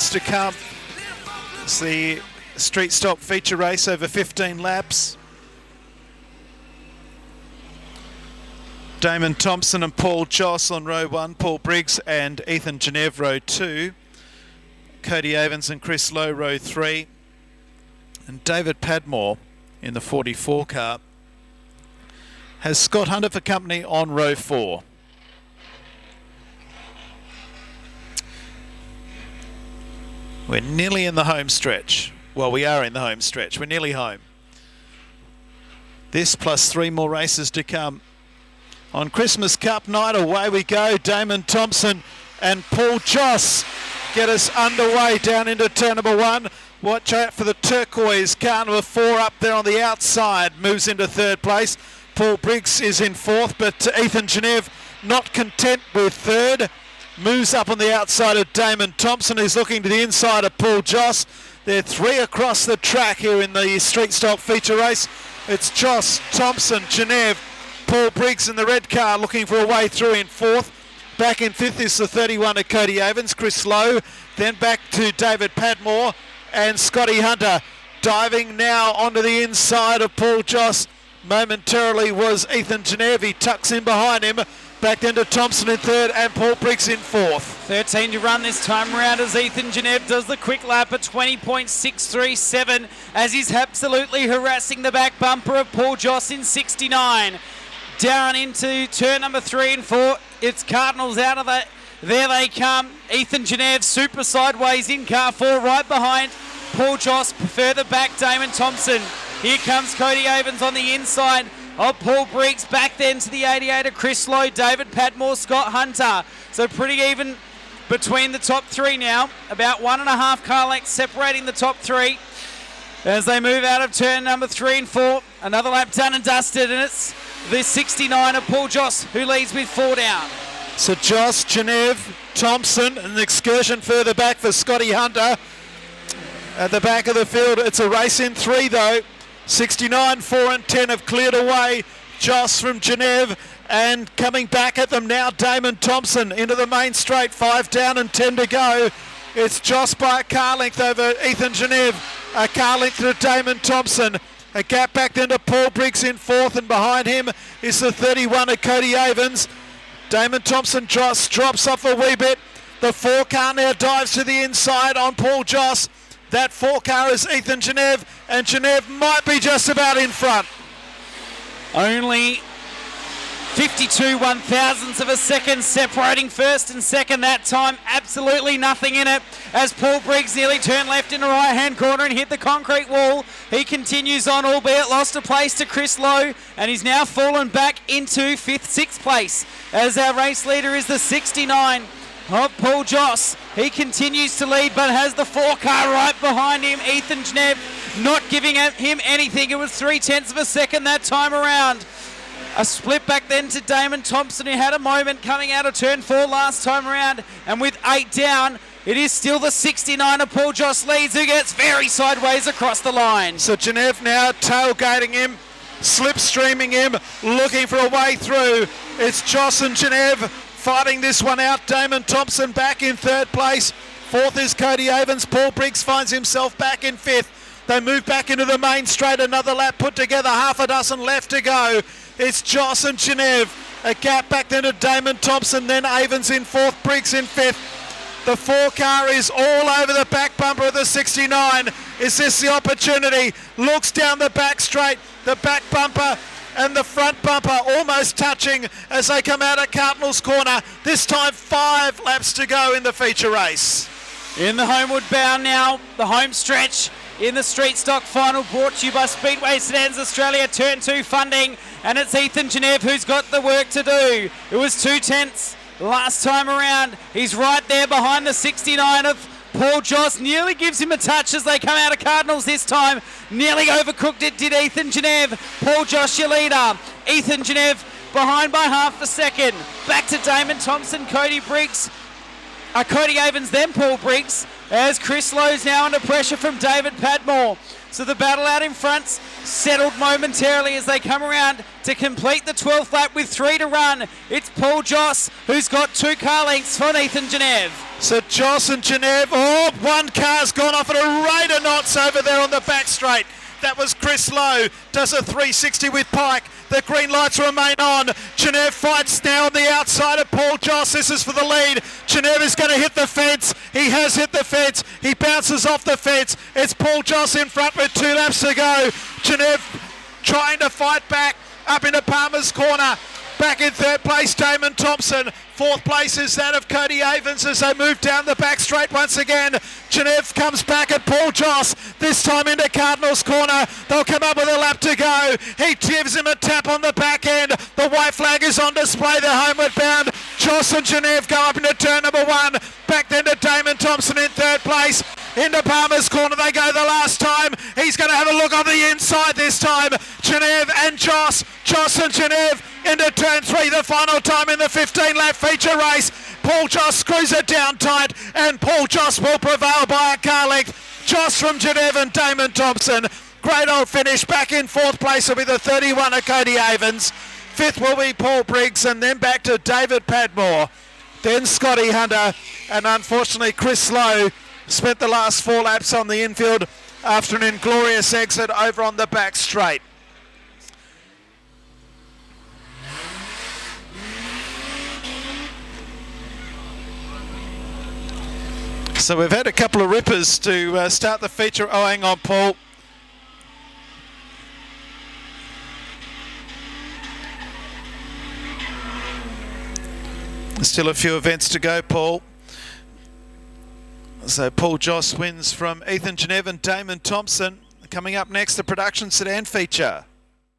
minutes to come. It's the street stock feature race over 15 laps. Damon Thompson and Paul Joss on row 1, Paul Briggs and Ethan Geneve row 2, Cody Evans and Chris Lowe row 3, and David Padmore in the 44 car has Scott Hunter for company on row 4. We're nearly in the home stretch. Well, we are in the home stretch. We're nearly home. This plus 3 more races to come. On Christmas Cup night, away we go. Damon Thompson and Paul Joss get us underway down into turn number 1. Watch out for the turquoise car number 4 up there on the outside. Moves into 3rd place. Paul Briggs is in 4th, but Ethan Geneve not content with 3rd. Moves up on the outside of Damon Thompson, who's looking to the inside of Paul Joss. They're 3 across the track here in the street stock feature race. It's Joss, Thompson, Geneve, Paul Briggs in the red car looking for a way through in 4th. Back in 5th is the 31 of Cody Evans, Chris Lowe. Then back to David Padmore and Scotty Hunter. Diving now onto the inside of Paul Joss. Momentarily was Ethan Geneve. He tucks in behind him. Back then to Thompson in 3rd and Paul Briggs in 4th. 13 to run this time around as Ethan Geneve does the quick lap at 20.637 as he's absolutely harassing the back bumper of Paul Joss in 69. Down into turn number 3 and 4. It's Cardinals out of that. There they come. Ethan Geneve super sideways in car 4 right behind Paul Joss. Further back Damon Thompson. Here comes Cody Evans on the inside of Paul Briggs. Back then to the 88 of Chris Lowe, David Padmore, Scott Hunter. So pretty even between the top 3 now. About 1.5 car lengths separating the top 3 as they move out of turn number 3 and 4. Another lap done and dusted, and it's the 69 of Paul Joss who leads with 4 down. So Joss, Geneve, Thompson, an excursion further back for Scotty Hunter. At the back of the field, it's a race in 3 though. 69, 4 and 10 have cleared away. Joss from Geneve, and coming back at them now, Damon Thompson into the main straight. 5 down and 10 to go. It's Joss by a car length over Ethan Geneve. A car length to Damon Thompson. A gap back then to Paul Briggs in 4th, and behind him is the 31 of Cody Evans. Damon Thompson drops off a wee bit. The 4 car now dives to the inside on Paul Joss. That 4 car is Ethan Geneve, and Geneve might be just about in front. Only 52 1,000ths of a second separating first and second that time. Absolutely nothing in it as Paul Briggs nearly turned left in the right-hand corner and hit the concrete wall. He continues on, albeit lost a place to Chris Lowe, and he's now fallen back into 5th, 6th place as our race leader is the 69 of Paul Joss. He continues to lead but has the 4 car right behind him. Ethan Geneve not giving him anything. It was 0.3 of a second that time around. A split back then to Damon Thompson, who had a moment coming out of turn 4 last time around, and with 8 down, it is still the 69 of Paul Joss leads, who gets very sideways across the line. So Geneve now tailgating him, slipstreaming him, looking for a way through. It's Joss and Geneve fighting this one out. Damon Thompson back in 3rd place. 4th is Cody Evans. Paul Briggs finds himself back in 5th. They move back into the main straight. Another lap put together. Half a dozen left to go. It's Joss and Geneve. A gap back then to Damon Thompson. Then Evans in 4th. Briggs in 5th. The 4 car is all over the back bumper of the 69. Is this the opportunity? Looks down the back straight. The back bumper and the front bumper almost touching as they come out of Cardinals Corner. This time 5 laps to go in the feature race. In the homeward bound now, the home stretch in the street stock final, brought to you by Speedway Sedans Australia, turn 2 funding, and it's Ethan Geneve who's got the work to do. It was 2/10 last time around. He's right there behind the 69 of Paul Joss. Nearly gives him a touch as they come out of Cardinals this time. Nearly overcooked it, did Ethan Geneve. Paul Joss, your leader. Ethan Geneve behind by half a second. Back to Damon Thompson, Cody Evans, then Paul Briggs. as Chris Lowe's now under pressure from David Padmore. So the battle out in front settled momentarily as they come around to complete the 12th lap with 3 to run. It's Paul Joss who's got 2 car lengths for Ethan Geneve. So Joss and Geneve, one car's gone off at a rate of knots over there on the back straight. That was Chris Lowe, does a 360 with Pike. The green lights remain on. Geneve fights now on the outside of Paul Joss. This is for the lead. Geneve is going to hit the fence. He has hit the fence. He bounces off the fence. It's Paul Joss in front with 2 laps to go. Geneve trying to fight back up into Palmer's corner. Back in 3rd place, Damon Thompson. 4th place is that of Cody Avens as they move down the back straight once again. Geneve comes back at Paul Joss, this time into Cardinals corner. They'll come up with a lap to go. He gives him a tap on the back end. The white flag is on display. They're homeward bound. Joss and Geneve go up into turn number 1. Back then to Damon Thompson in 3rd place. Into Palmer's corner they go the last time. He's going to have a look on the inside this time. Geneve and Joss. Joss and Geneve into turn 3, the final time in the 15-lap feature race. Paul Joss screws it down tight, and Paul Joss will prevail by a car length. Joss from Geneve and Damon Thompson. Great old finish. Back in 4th place will be the 31 of Cody Avens. 5th will be Paul Briggs, and then back to David Padmore. Then Scotty Hunter, and unfortunately Chris Lowe spent the last 4 laps on the infield after an inglorious exit over on the back straight. So we've had a couple of rippers to start the feature. Oh, hang on, Paul. Still a few events to go, Paul. So Paul Joss wins from Ethan Geneve and Damon Thompson. Coming up next, the production sedan feature.